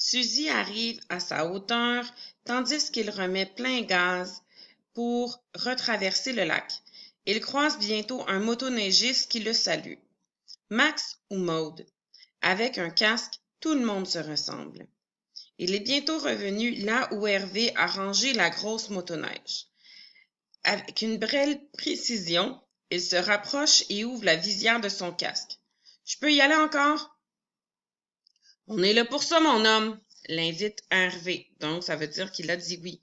Suzy arrive à sa hauteur tandis qu'il remet plein gaz pour retraverser le lac. Il croise bientôt un motoneigiste qui le salue. Max ou Maude? Avec un casque, tout le monde se ressemble. Il est bientôt revenu là où Hervé a rangé la grosse motoneige. Avec une belle précision, il se rapproche et ouvre la visière de son casque. « Je peux y aller encore? »« On est là pour ça, mon homme, » l'invite Hervé. Donc, ça veut dire qu'il a dit oui.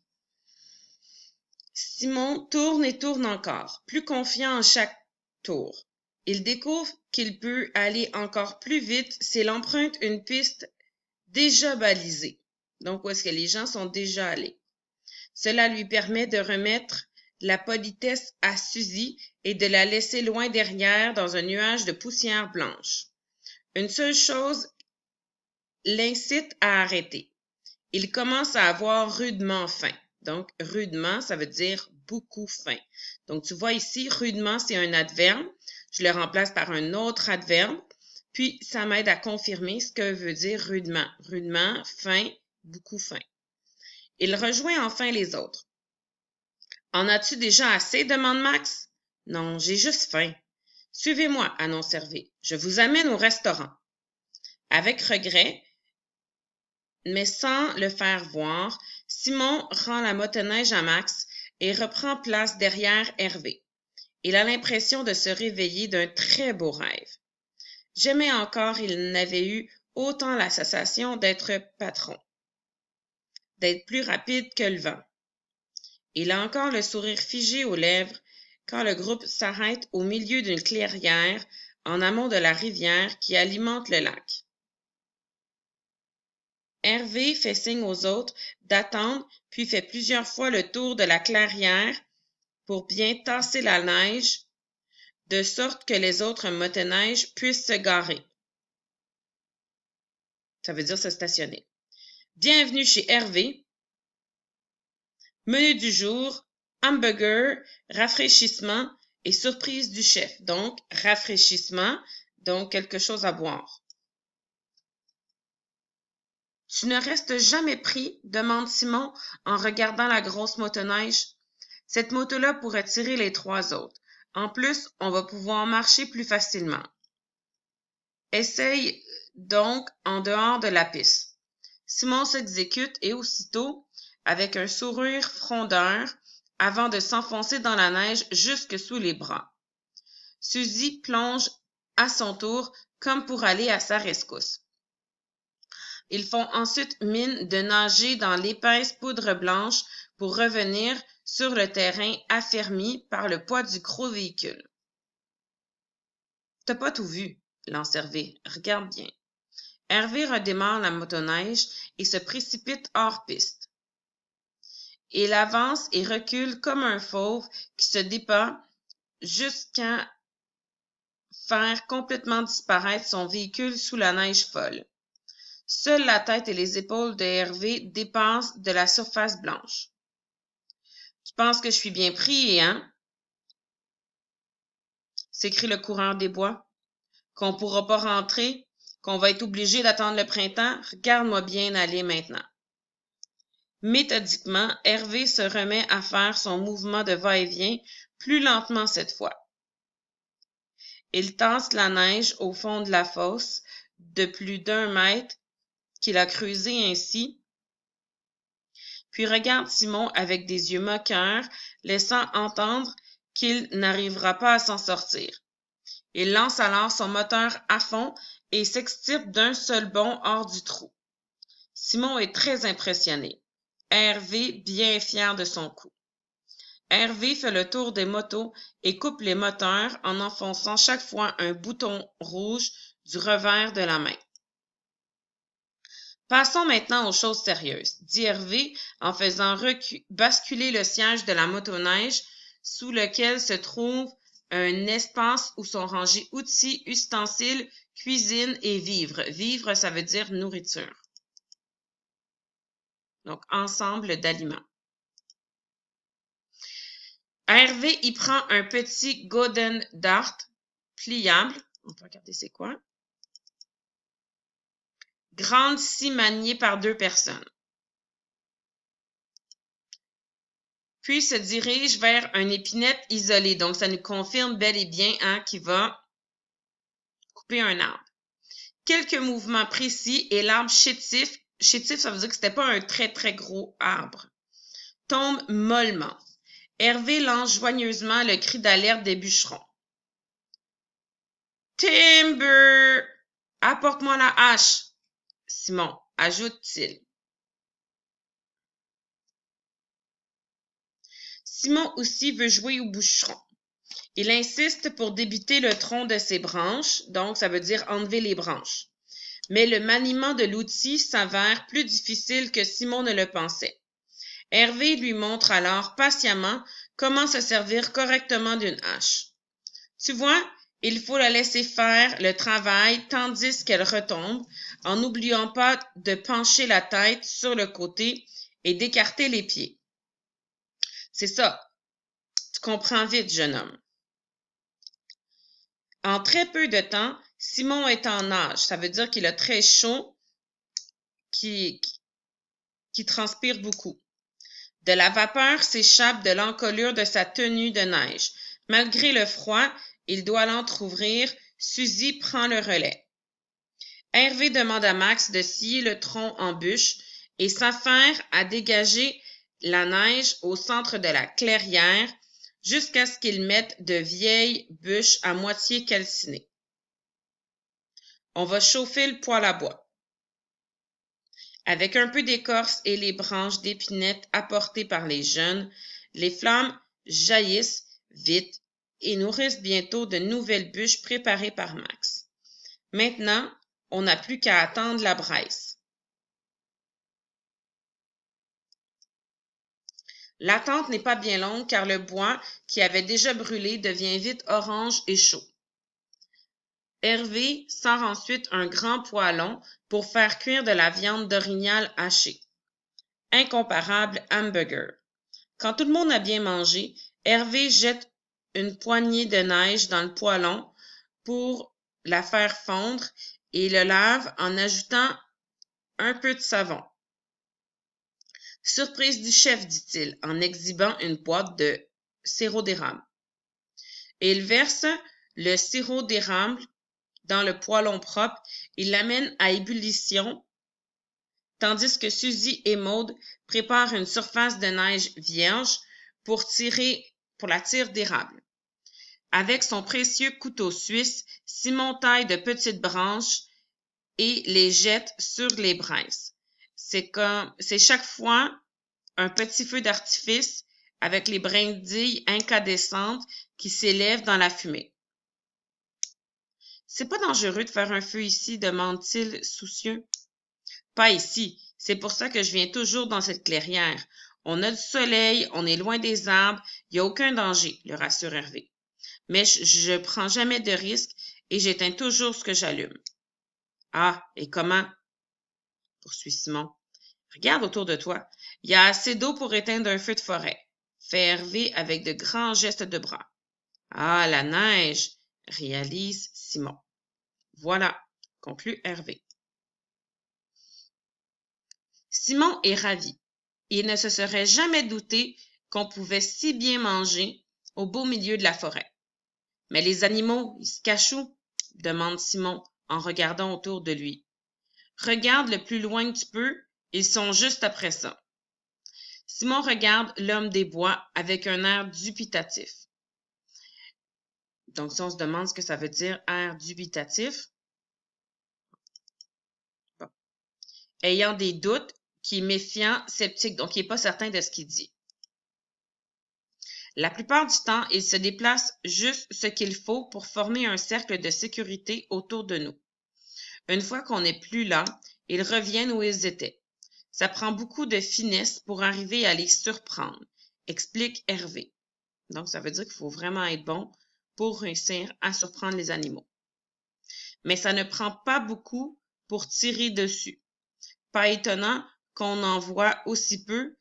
Simon tourne et tourne encore, plus confiant en chaque tour. Il découvre qu'il peut aller encore plus vite s'il emprunte une piste déjà balisée. Donc, où est-ce que les gens sont déjà allés. Cela lui permet de remettre la politesse à Suzy et de la laisser loin derrière dans un nuage de poussière blanche. Une seule chose l'incite à arrêter. Il commence à avoir rudement faim. Donc, rudement, ça veut dire beaucoup faim. Donc, tu vois ici, rudement, c'est un adverbe. Je le remplace par un autre adverbe. Puis, ça m'aide à confirmer ce que veut dire rudement. Rudement, faim, beaucoup faim. Il rejoint enfin les autres. « En as-tu déjà assez? » demande Max. « Non, j'ai juste faim. »« Suivez-moi, » annonce Hervé. « Je vous amène au restaurant. » Avec regret, mais sans le faire voir, Simon rend la motoneige à Max et reprend place derrière Hervé. Il a l'impression de se réveiller d'un très beau rêve. Jamais encore il n'avait eu autant la sensation d'être patron, d'être plus rapide que le vent. Il a encore le sourire figé aux lèvres quand le groupe s'arrête au milieu d'une clairière en amont de la rivière qui alimente le lac. Hervé fait signe aux autres d'attendre puis fait plusieurs fois le tour de la clairière pour bien tasser la neige de sorte que les autres motoneiges puissent se garer. Ça veut dire se stationner. Bienvenue chez Hervé. Menu du jour, hamburger, rafraîchissement et surprise du chef. Donc, rafraîchissement, donc quelque chose à boire. « Tu ne restes jamais pris? » demande Simon en regardant la grosse motoneige. « Cette moto-là pourrait tirer les trois autres. En plus, on va pouvoir marcher plus facilement. » Essaye donc en dehors de la piste. Simon s'exécute et aussitôt, avec un sourire frondeur, avant de s'enfoncer dans la neige jusque sous les bras. Suzy plonge à son tour comme pour aller à sa rescousse. Ils font ensuite mine de nager dans l'épaisse poudre blanche pour revenir sur le terrain affermi par le poids du gros véhicule. « T'as pas tout vu, » lance Hervé. « Regarde bien. » Hervé redémarre la motoneige et se précipite hors piste. Il avance et recule comme un fauve qui se débat jusqu'à faire complètement disparaître son véhicule sous la neige folle. Seule la tête et les épaules de Hervé dépassent de la surface blanche. « Tu penses que je suis bien pris, hein? » s'écrie le coureur des bois. « Qu'on pourra pas rentrer, qu'on va être obligé d'attendre le printemps, regarde-moi bien aller maintenant. » Méthodiquement, Hervé se remet à faire son mouvement de va-et-vient, plus lentement cette fois. Il tasse la neige au fond de la fosse de plus d'1 mètre qu'il a creusée ainsi, puis regarde Simon avec des yeux moqueurs, laissant entendre qu'il n'arrivera pas à s'en sortir. Il lance alors son moteur à fond et s'extirpe d'un seul bond hors du trou. Simon est très impressionné. Hervé bien fier de son coup. Hervé fait le tour des motos et coupe les moteurs en enfonçant chaque fois un bouton rouge du revers de la main. « Passons maintenant aux choses sérieuses, » dit Hervé en faisant basculer le siège de la motoneige sous lequel se trouve un espace où sont rangés outils, ustensiles, cuisine et vivres. Vivres, ça veut dire nourriture. Donc, ensemble d'aliments. Hervé y prend un petit Golden Dart pliable. On peut regarder c'est quoi. grande scie maniée par 2 personnes. Puis se dirige vers une épinette isolée. Donc, ça nous confirme bel et bien qu'il va couper un arbre. Quelques mouvements précis et l'arbre chétif, ça veut dire que c'était pas un très très gros arbre, tombe mollement. Hervé lance joyeusement le cri d'alerte des bûcherons. Timber! Apporte-moi la hache, Simon, ajoute-t-il. Simon aussi veut jouer au bûcheron. Il insiste pour débiter le tronc de ses branches, donc ça veut dire enlever les branches. Mais le maniement de l'outil s'avère plus difficile que Simon ne le pensait. Hervé lui montre alors patiemment comment se servir correctement d'une hache. Tu vois, il faut la laisser faire le travail tandis qu'elle retombe, en n'oubliant pas de pencher la tête sur le côté et d'écarter les pieds. C'est ça. Tu comprends vite, jeune homme. En très peu de temps, Simon est en nage. Ça veut dire qu'il a très chaud, qu'il transpire beaucoup. De la vapeur s'échappe de l'encolure de sa tenue de neige. Malgré le froid, il doit l'entrouvrir. Suzy prend le relais. Hervé demande à Max de scier le tronc en bûche et s'affaire à dégager la neige au centre de la clairière jusqu'à ce qu'il mette de vieilles bûches à moitié calcinées. On va chauffer le poêle à bois. Avec un peu d'écorce et les branches d'épinette apportées par les jeunes, les flammes jaillissent vite et nourrissent bientôt de nouvelles bûches préparées par Max. Maintenant, on n'a plus qu'à attendre la braise. L'attente n'est pas bien longue car le bois qui avait déjà brûlé devient vite orange et chaud. Hervé sort ensuite un grand poêlon pour faire cuire de la viande d'orignal hachée. Incomparable hamburger. Quand tout le monde a bien mangé, Hervé jette une poignée de neige dans le poêlon pour la faire fondre et le lave en ajoutant un peu de savon. Surprise du chef, dit-il, en exhibant une boîte de sirop d'érable. Et il verse le sirop d'érable dans le poêlon propre, il l'amène à ébullition, tandis que Suzy et Maude préparent une surface de neige vierge pour la tire d'érable. Avec son précieux couteau suisse, Simon taille de petites branches et les jette sur les braises. C'est chaque fois un petit feu d'artifice avec les brindilles incandescentes qui s'élèvent dans la fumée. C'est pas dangereux de faire un feu ici, demande-t-il soucieux. Pas ici. C'est pour ça que je viens toujours dans cette clairière. On a du soleil, on est loin des arbres, il n'y a aucun danger, le rassure Hervé. Mais je prends jamais de risques et j'éteins toujours ce que j'allume. Ah, et comment? Poursuit Simon. Regarde autour de toi. Il y a assez d'eau pour éteindre un feu de forêt. Fait Hervé avec de grands gestes de bras. Ah, la neige, réalise Simon. Voilà, conclut Hervé. Simon est ravi. Il ne se serait jamais douté qu'on pouvait si bien manger au beau milieu de la forêt. Mais les animaux, ils se cachent où? Demande Simon en regardant autour de lui. Regarde le plus loin que tu peux, ils sont juste après ça. Simon regarde l'homme des bois avec un air dubitatif. Donc, si on se demande ce que ça veut dire, air dubitatif, bon. Ayant des doutes, qui est méfiant, sceptique, donc il n'est pas certain de ce qu'il dit. La plupart du temps, il se déplace juste ce qu'il faut pour former un cercle de sécurité autour de nous. Une fois qu'on n'est plus là, ils reviennent où ils étaient. Ça prend beaucoup de finesse pour arriver à les surprendre, explique Hervé. Donc, ça veut dire qu'il faut vraiment être bon pour réussir à surprendre les animaux. Mais ça ne prend pas beaucoup pour tirer dessus. Pas étonnant qu'on en voit aussi peu.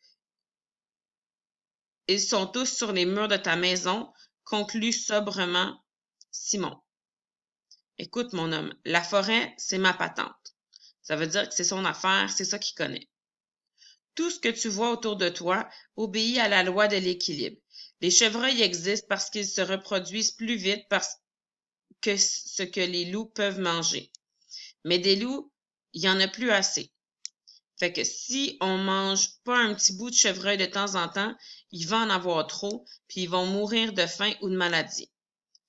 Ils sont tous sur les murs de ta maison, conclut sobrement Simon. Écoute, mon homme, la forêt, c'est ma patente. Ça veut dire que c'est son affaire, c'est ça qu'il connaît. Tout ce que tu vois autour de toi obéit à la loi de l'équilibre. Les chevreuils existent parce qu'ils se reproduisent plus vite que ce que les loups peuvent manger. Mais des loups, il y en a plus assez. Fait que si on mange pas un petit bout de chevreuil de temps en temps, il va en avoir trop, puis ils vont mourir de faim ou de maladie.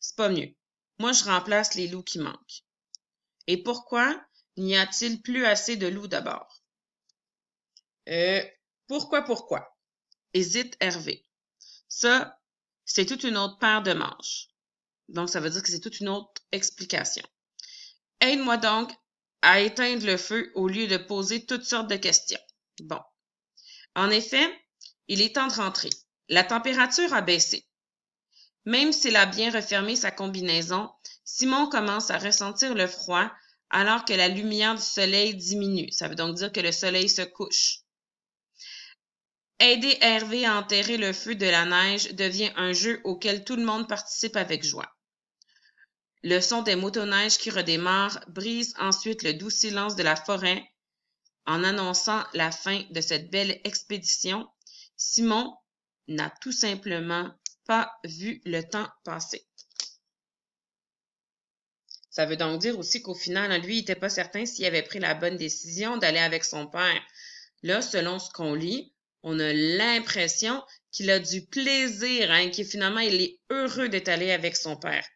C'est pas mieux. Moi, je remplace les loups qui manquent. Et pourquoi n'y a-t-il plus assez de loups d'abord? Pourquoi? Hésite Hervé. Ça, c'est toute une autre paire de manches. Donc, ça veut dire que c'est toute une autre explication. Aide-moi donc à éteindre le feu au lieu de poser toutes sortes de questions. Bon. En effet, il est temps de rentrer. La température a baissé. Même s'il a bien refermé sa combinaison, Simon commence à ressentir le froid alors que la lumière du soleil diminue. Ça veut donc dire que le soleil se couche. Aider Hervé à enterrer le feu de la neige devient un jeu auquel tout le monde participe avec joie. Le son des motoneiges qui redémarrent brise ensuite le doux silence de la forêt en annonçant la fin de cette belle expédition. Simon n'a tout simplement pas vu le temps passer. Ça veut donc dire aussi qu'au final, lui, il n'était pas certain s'il avait pris la bonne décision d'aller avec son père. Là, selon ce qu'on lit, on a l'impression qu'il a du plaisir, qu'il finalement, il est heureux d'être allé avec son père.